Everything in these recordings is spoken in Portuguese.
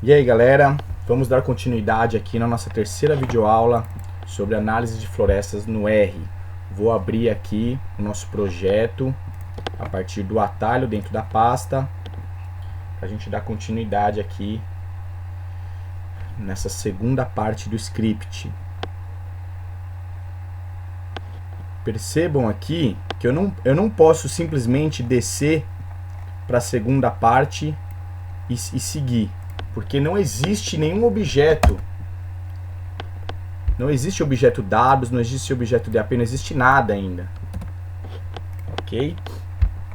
E aí galera, vamos dar continuidade aqui na nossa terceira videoaula sobre análise de florestas no R. Vou abrir aqui o nosso projeto a partir do atalho dentro da pasta, para a gente dar continuidade aqui nessa segunda parte do script. Percebam aqui que eu não posso simplesmente descer para a segunda parte e seguir, porque não existe nenhum objeto. Não existe objeto dados, não existe objeto DAP, não existe nada ainda. Ok?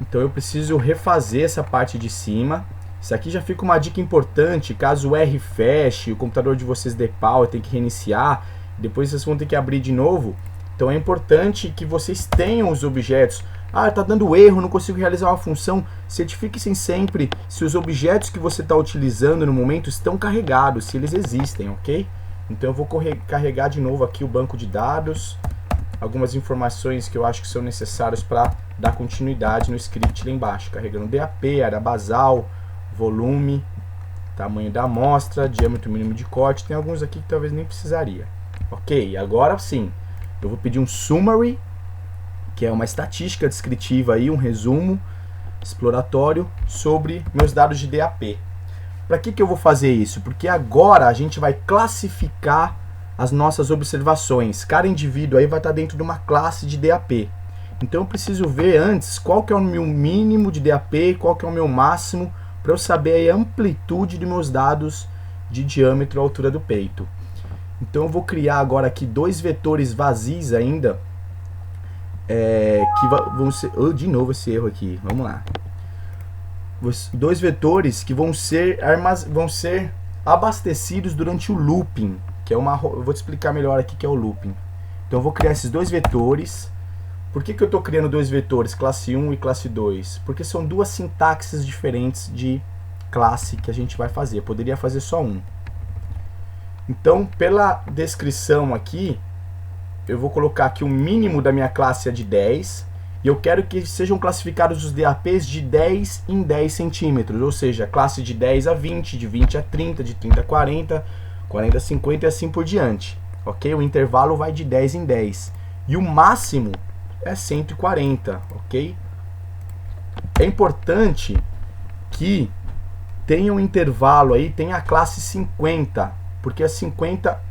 Então eu preciso refazer essa parte de cima. Isso aqui já fica uma dica importante, caso o R feche, o computador de vocês dê pau e tem que reiniciar, depois vocês vão ter que abrir de novo. Então é importante que vocês tenham os objetos. Ah, tá dando erro, não consigo realizar uma função. Certifique-se sempre se os objetos que você está utilizando no momento estão carregados, se eles existem, ok? Então eu vou carregar de novo aqui o banco de dados, algumas informações que eu acho que são necessárias para dar continuidade no script lá embaixo. Carregando DAP, área basal, volume, tamanho da amostra, diâmetro mínimo de corte. Tem alguns aqui que talvez nem precisaria. Ok, agora sim, eu vou pedir um summary, que é uma estatística descritiva, aí, um resumo exploratório sobre meus dados de DAP. Para que eu vou fazer isso? Porque agora a gente vai classificar as nossas observações. Cada indivíduo aí vai estar dentro de uma classe de DAP. Então eu preciso ver antes qual que é o meu mínimo de DAP, qual que é o meu máximo, para eu saber a amplitude dos meus dados de diâmetro e altura do peito. Então eu vou criar agora aqui dois vetores vazios ainda, que vão ser... Oh, de novo esse erro aqui, vamos lá. Dois vetores que vão ser abastecidos durante o looping, que é uma... Eu vou te explicar melhor aqui o que é o looping. Então eu vou criar esses dois vetores. Por que eu estou criando dois vetores, classe 1 e classe 2? Porque são duas sintaxes diferentes de classe que a gente vai fazer. Eu poderia fazer só um. Então, pela descrição aqui, eu vou colocar aqui o mínimo da minha classe é de 10, e eu quero que sejam classificados os DAPs de 10 em 10 centímetros, ou seja, classe de 10 a 20, de 20 a 30, de 30 a 40, 40 a 50 e assim por diante. Ok? O intervalo vai de 10 em 10. E o máximo é 140, ok? É importante que tenha um intervalo aí, tenha a classe 50, porque a 50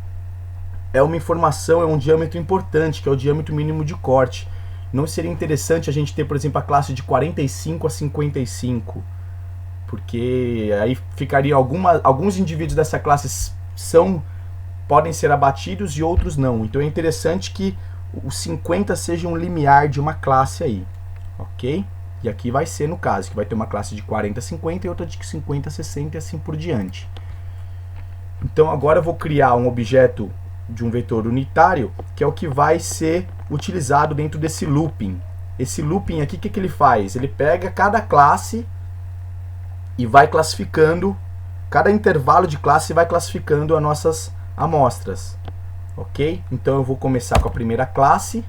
é uma informação, é um diâmetro importante, que é o diâmetro mínimo de corte. Não seria interessante a gente ter, por exemplo, a classe de 45 a 55, porque aí ficaria alguns indivíduos dessa classe podem ser abatidos e outros não. Então é interessante que o 50 seja um limiar de uma classe aí, ok? E aqui vai ser no caso, que vai ter uma classe de 40 a 50 e outra de 50 a 60 e assim por diante. Então agora eu vou criar um objeto de um vetor unitário, que é o que vai ser utilizado dentro desse looping. Esse looping aqui, o que ele faz? Ele pega cada classe e vai classificando, cada intervalo de classe vai classificando as nossas amostras. Ok? Então eu vou começar com a primeira classe.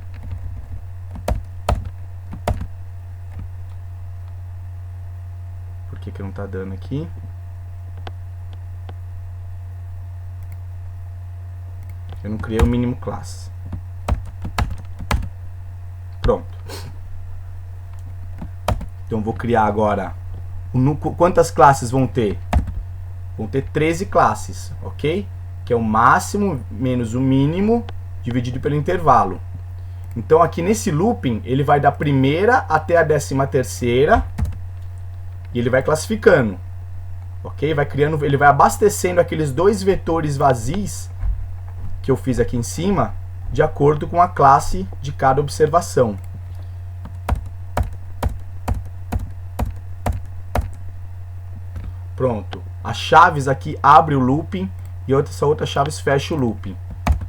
Por que não está dando aqui? Eu não criei o mínimo classe. Pronto. Então vou criar agora. Quantas classes vão ter? Vão ter 13 classes, ok? Que é o máximo menos o mínimo dividido pelo intervalo. Então aqui nesse looping ele vai da primeira até a 13ª e ele vai classificando, ok? Ele vai abastecendo aqueles dois vetores vazios que eu fiz aqui em cima, de acordo com a classe de cada observação. Pronto. As chaves aqui abrem o looping e essa outra chave fecha o looping.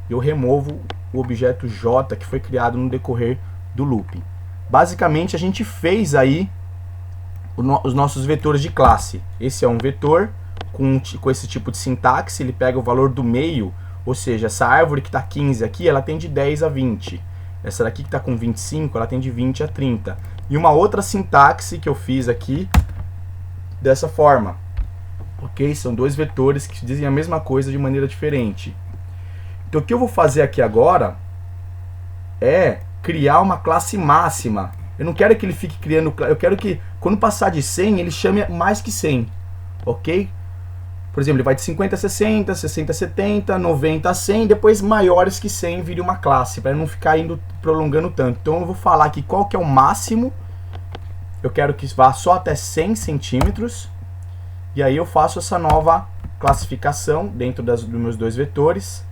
Eu removo o objeto J que foi criado no decorrer do looping. Basicamente a gente fez aí os nossos vetores de classe. Esse é um vetor com esse tipo de sintaxe, ele pega o valor do meio. Ou seja, essa árvore que está 15 aqui, ela tem de 10 a 20. Essa daqui que está com 25, ela tem de 20 a 30. E uma outra sintaxe que eu fiz aqui, dessa forma. ok? São dois vetores que dizem a mesma coisa de maneira diferente. Então o que eu vou fazer aqui agora é criar uma classe máxima. Eu não quero que ele fique criando, eu quero que quando passar de 100 ele chame mais que 100, ok? Por exemplo, ele vai de 50 a 60, 60 a 70, 90 a 100, depois maiores que 100 vire uma classe, para não ficar indo prolongando tanto. Então eu vou falar aqui qual que é o máximo. Eu quero que vá só até 100 centímetros. E aí eu faço essa nova classificação dentro dos meus dois vetores.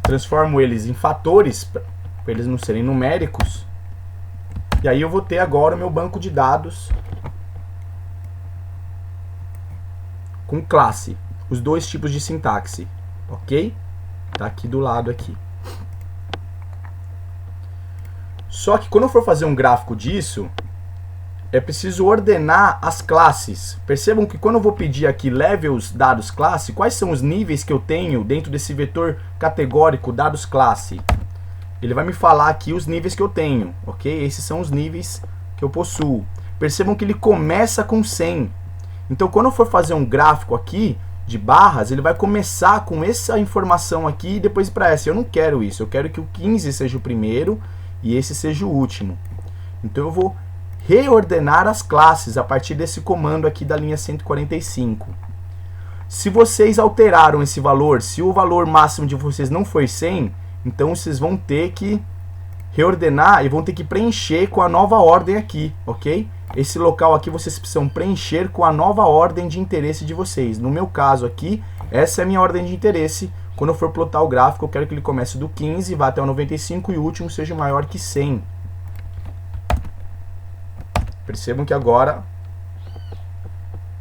Transformo eles em fatores, para eles não serem numéricos. E aí eu vou ter agora o meu banco de dados com classe, os dois tipos de sintaxe, ok? Tá aqui do lado aqui. Só que quando eu for fazer um gráfico disso, é preciso ordenar as classes. Percebam que quando eu vou pedir aqui levels dados classe, quais são os níveis que eu tenho dentro desse vetor categórico dados classe? Ele vai me falar aqui os níveis que eu tenho, ok? Esses são os níveis que eu possuo. Percebam que ele começa com 100. Então, quando eu for fazer um gráfico aqui de barras, ele vai começar com essa informação aqui e depois para essa. Eu não quero isso. Eu quero que o 15 seja o primeiro e esse seja o último. Então, eu vou reordenar as classes a partir desse comando aqui da linha 145. Se vocês alteraram esse valor, se o valor máximo de vocês não foi 100, então vocês vão ter que reordenar e vão ter que preencher com a nova ordem aqui, ok? Esse local aqui vocês precisam preencher com a nova ordem de interesse de vocês. No meu caso aqui, essa é a minha ordem de interesse. Quando eu for plotar o gráfico, eu quero que ele comece do 15, vá até o 95 e o último seja maior que 100. Percebam que agora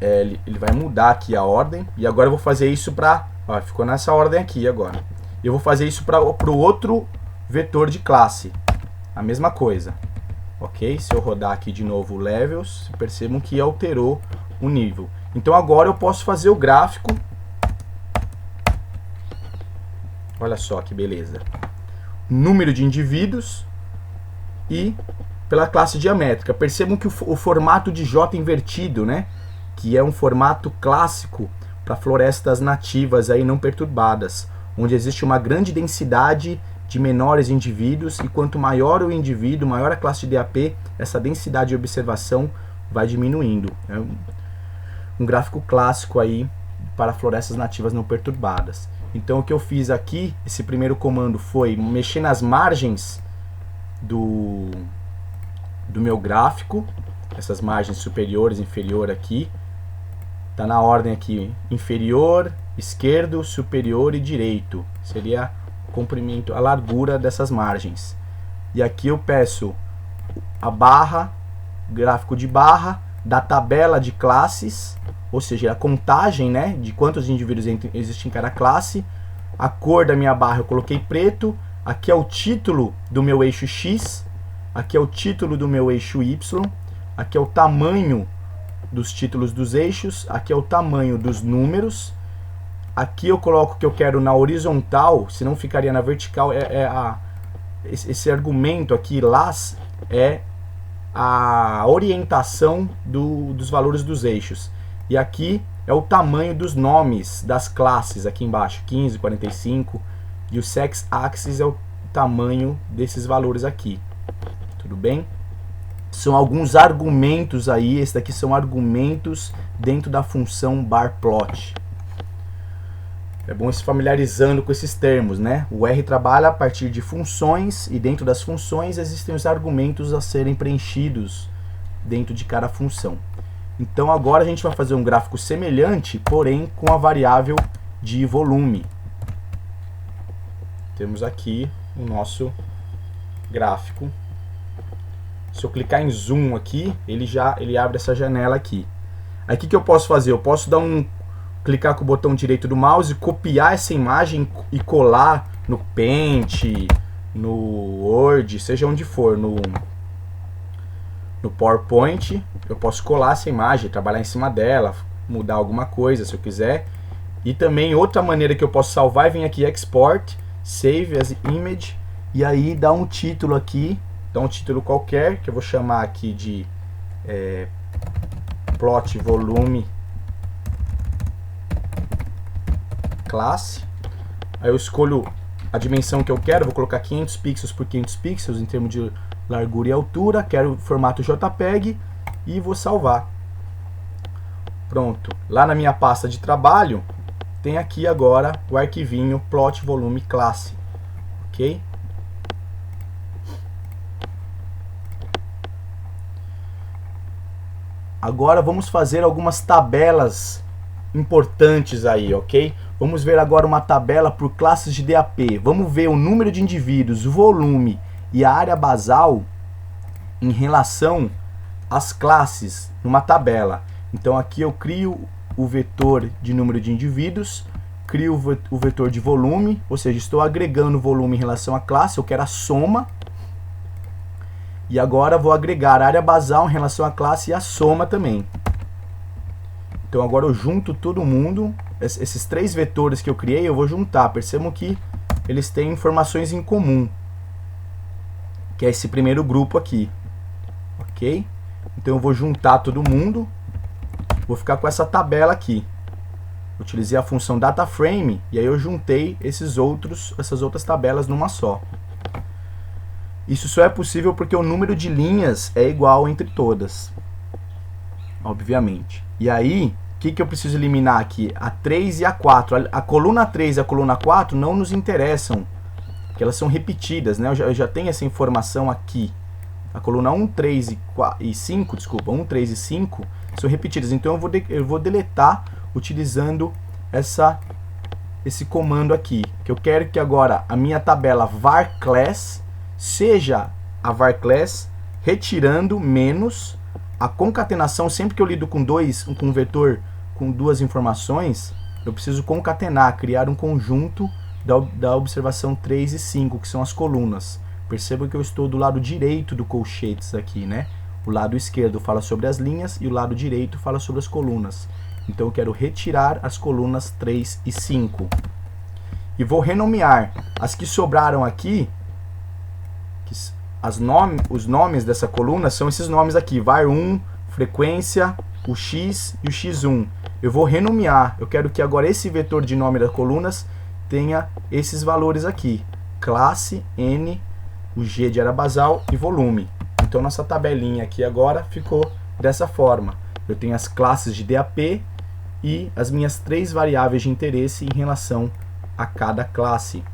ele vai mudar aqui a ordem. E agora eu vou fazer isso para... Ficou nessa ordem aqui agora. Eu vou fazer isso para o outro vetor de classe. A mesma coisa. Ok? Se eu rodar aqui de novo o levels, percebam que alterou o nível. Então agora eu posso fazer o gráfico. Olha só que beleza. Número de indivíduos e pela classe diamétrica. Percebam que o formato de J invertido, né? Que é um formato clássico para florestas nativas aí não perturbadas, onde existe uma grande densidade de menores indivíduos, e quanto maior o indivíduo, maior a classe de DAP, essa densidade de observação vai diminuindo. É um gráfico clássico aí para florestas nativas não perturbadas. Então o que eu fiz aqui, esse primeiro comando foi mexer nas margens do meu gráfico, essas margens superiores e inferior aqui, tá na ordem aqui, inferior, esquerdo, superior e direito, seria comprimento, a largura dessas margens. E aqui eu peço a barra, gráfico de barra, da tabela de classes, ou seja, a contagem, né, de quantos indivíduos existem em cada classe. A cor da minha barra eu coloquei preto. Aqui é o título do meu eixo X, aqui é o título do meu eixo Y, aqui é o tamanho dos títulos dos eixos, aqui é o tamanho dos números. Aqui eu coloco o que eu quero na horizontal, senão ficaria na vertical. Esse argumento aqui, las, é a orientação dos valores dos eixos. E aqui é o tamanho dos nomes das classes, aqui embaixo, 15, 45. E o sex axis é o tamanho desses valores aqui. Tudo bem? São alguns argumentos aí, esses daqui são argumentos dentro da função barplot. É bom ir se familiarizando com esses termos, né? O R trabalha a partir de funções e dentro das funções existem os argumentos a serem preenchidos dentro de cada função. Então agora a gente vai fazer um gráfico semelhante, porém com a variável de volume. Temos aqui o nosso gráfico. Se eu clicar em zoom aqui, ele abre essa janela aqui. Aí o que eu posso fazer? Eu posso clicar com o botão direito do mouse, copiar essa imagem e colar no Paint, no Word, seja onde for, no PowerPoint. Eu posso colar essa imagem, trabalhar em cima dela, mudar alguma coisa se eu quiser. E também outra maneira que eu posso salvar é vir aqui Export, Save as Image, e aí dá um título aqui, dá um título qualquer, que eu vou chamar aqui de plot volume classe. Aí eu escolho a dimensão que eu quero, vou colocar 500 pixels por 500 pixels em termos de largura e altura, quero o formato JPEG e vou salvar. Pronto. Lá na minha pasta de trabalho, tem aqui agora o arquivinho plot volume classe. Ok? Agora vamos fazer algumas tabelas importantes aí, ok? Vamos ver agora uma tabela por classes de DAP. Vamos ver o número de indivíduos, o volume e a área basal em relação às classes numa tabela. Então aqui eu crio o vetor de número de indivíduos, crio o vetor de volume, ou seja, estou agregando o volume em relação à classe, eu quero a soma. E agora vou agregar a área basal em relação à classe e a soma também. Então agora eu junto todo mundo, esses três vetores que eu criei, eu vou juntar. Percebam que eles têm informações em comum, que é esse primeiro grupo aqui. Ok? Então eu vou juntar todo mundo, vou ficar com essa tabela aqui. Utilizei a função DataFrame e aí eu juntei essas outras tabelas numa só. Isso só é possível porque o número de linhas é igual entre todas, obviamente. E aí, o que eu preciso eliminar aqui? A 3 e a 4. A coluna 3 e a coluna 4 não nos interessam, porque elas são repetidas, né? Eu já tenho essa informação aqui. A coluna 1, 3 e 5, desculpa, 1, 3 e 5 são repetidas. Então eu vou deletar utilizando esse comando aqui. Que eu quero que agora a minha tabela varClass seja a varClass retirando menos a concatenação. Sempre que eu lido com um vetor com duas informações, eu preciso concatenar, criar um conjunto da observação 3 e 5, que são as colunas. Perceba que eu estou do lado direito do colchetes aqui, né? O lado esquerdo fala sobre as linhas e o lado direito fala sobre as colunas. Então eu quero retirar as colunas 3 e 5. E vou renomear as que sobraram aqui. Os nomes dessa coluna são esses nomes aqui, var1, frequência, o x e o x1. Eu vou renomear, eu quero que agora esse vetor de nome das colunas tenha esses valores aqui, classe, n, o g de área basal e volume. Então nossa tabelinha aqui agora ficou dessa forma. Eu tenho as classes de DAP e as minhas três variáveis de interesse em relação a cada classe.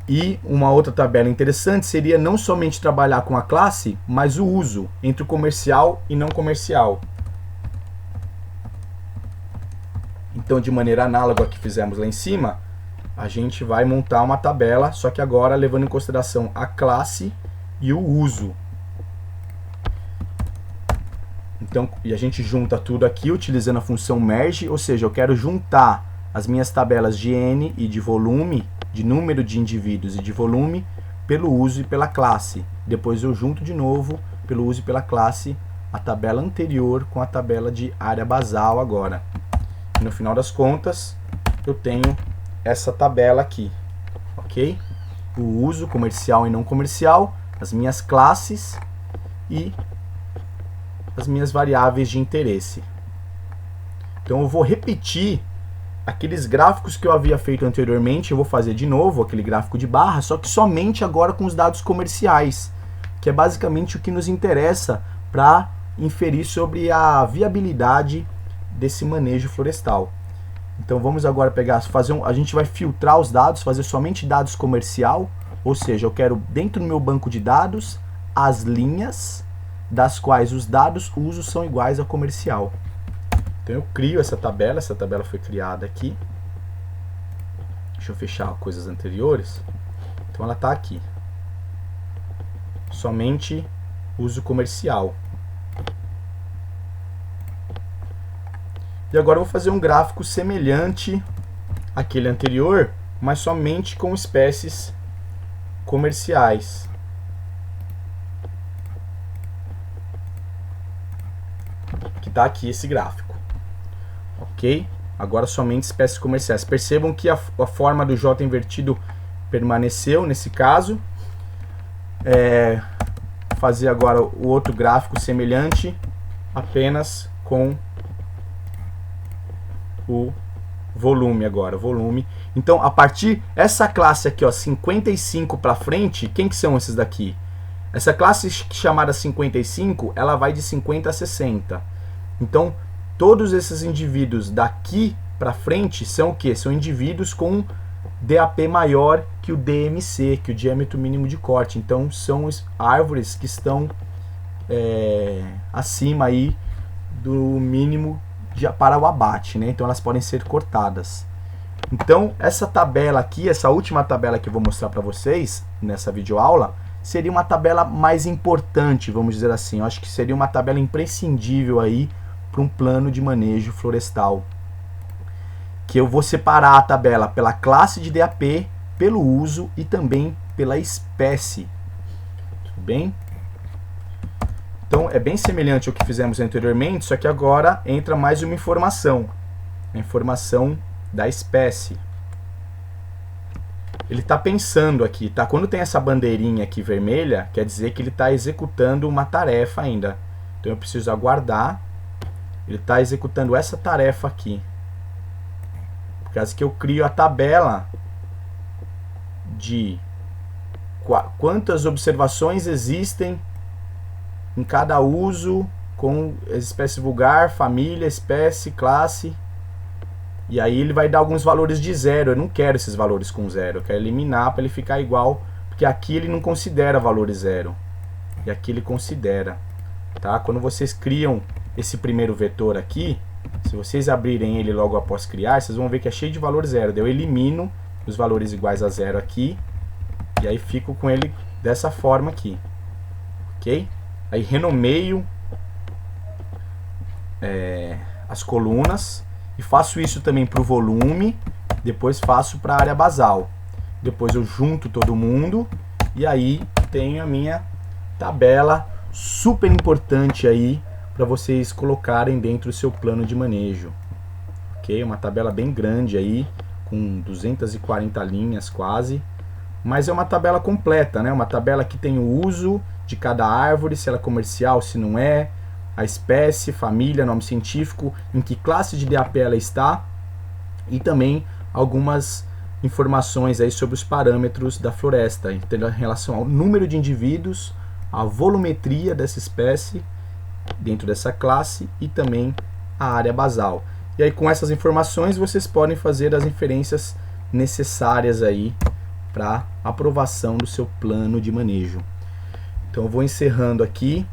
E uma outra tabela interessante seria não somente trabalhar com a classe, mas o uso entre o comercial e não comercial. Então, de maneira análoga ao que fizemos lá em cima, a gente vai montar uma tabela, só que agora levando em consideração a classe e o uso. Então, e a gente junta tudo aqui utilizando a função merge, ou seja, eu quero juntar as minhas tabelas de n e de volume, de número de indivíduos e de volume, pelo uso e pela classe. Depois eu junto de novo, pelo uso e pela classe, a tabela anterior com a tabela de área basal agora. E no final das contas, eu tenho essa tabela aqui, ok? O uso comercial e não comercial, as minhas classes e as minhas variáveis de interesse. Então eu vou repetir aqueles gráficos que eu havia feito anteriormente, eu vou fazer de novo aquele gráfico de barra, só que somente agora com os dados comerciais, que é basicamente o que nos interessa para inferir sobre a viabilidade desse manejo florestal. Então vamos agora a gente vai filtrar os dados, fazer somente dados comercial, ou seja, eu quero dentro do meu banco de dados as linhas das quais os dados usos são iguais a comercial. Então eu crio essa tabela foi criada aqui. Deixa eu fechar coisas anteriores. Então ela está aqui. Somente uso comercial. E agora eu vou fazer um gráfico semelhante àquele anterior, mas somente com espécies comerciais. Que está aqui esse gráfico. Ok? Agora somente espécies comerciais. Percebam que a forma do J invertido permaneceu nesse caso. Fazer agora o outro gráfico semelhante, apenas com o volume agora, volume. Então, a partir essa classe aqui, ó, 55 para frente, quem que são esses daqui? Essa classe chamada 55, ela vai de 50 a 60. Então, todos esses indivíduos daqui para frente são o que? São indivíduos com DAP maior que o DMC, que é o diâmetro mínimo de corte. Então, são árvores que estão acima aí do mínimo para o abate, né? Então, elas podem ser cortadas. Então, essa tabela aqui, essa última tabela que eu vou mostrar para vocês nessa videoaula, seria uma tabela mais importante, vamos dizer assim. Eu acho que seria uma tabela imprescindível aí para um plano de manejo florestal. Que eu vou separar a tabela pela classe de DAP, pelo uso e também pela espécie. Tudo bem? Então, é bem semelhante ao que fizemos anteriormente, só que agora entra mais uma informação. A informação da espécie. Ele está pensando aqui, tá? Quando tem essa bandeirinha aqui vermelha, quer dizer que ele está executando uma tarefa ainda. Então eu preciso aguardar. Ele está executando essa tarefa aqui. Por causa que eu crio a tabela de quantas observações existem em cada uso com espécie vulgar, família, espécie, classe. E aí ele vai dar alguns valores de zero. Eu não quero esses valores com zero. Eu quero eliminar para ele ficar igual. Porque aqui ele não considera valores zero. E aqui ele considera. Tá? Quando vocês criam esse primeiro vetor aqui, se vocês abrirem ele logo após criar, vocês vão ver que é cheio de valor zero. Daí eu elimino os valores iguais a zero aqui. E aí fico com ele dessa forma aqui. Ok? Aí renomeio as colunas. E faço isso também para o volume, depois faço para a área basal. Depois eu junto todo mundo e aí tenho a minha tabela super importante aí para vocês colocarem dentro do seu plano de manejo. Ok? Uma tabela bem grande aí, com 240 linhas quase. Mas é uma tabela completa, né? Uma tabela que tem o uso de cada árvore, se ela é comercial, se não é, a espécie, família, nome científico, em que classe de DAP ela está e também algumas informações aí sobre os parâmetros da floresta, em relação ao número de indivíduos, a volumetria dessa espécie dentro dessa classe e também a área basal. E aí com essas informações vocês podem fazer as inferências necessárias aí para aprovação do seu plano de manejo. Então eu vou encerrando aqui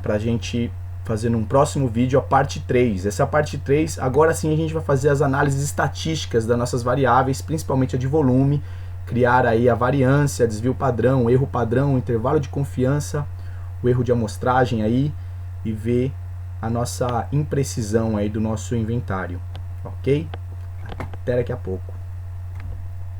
para a gente fazer num próximo vídeo a parte 3. Essa parte 3, agora sim a gente vai fazer as análises estatísticas das nossas variáveis, principalmente a de volume, criar aí a variância, desvio padrão, o erro padrão, o intervalo de confiança, o erro de amostragem aí e ver a nossa imprecisão aí do nosso inventário, ok? Até daqui a pouco.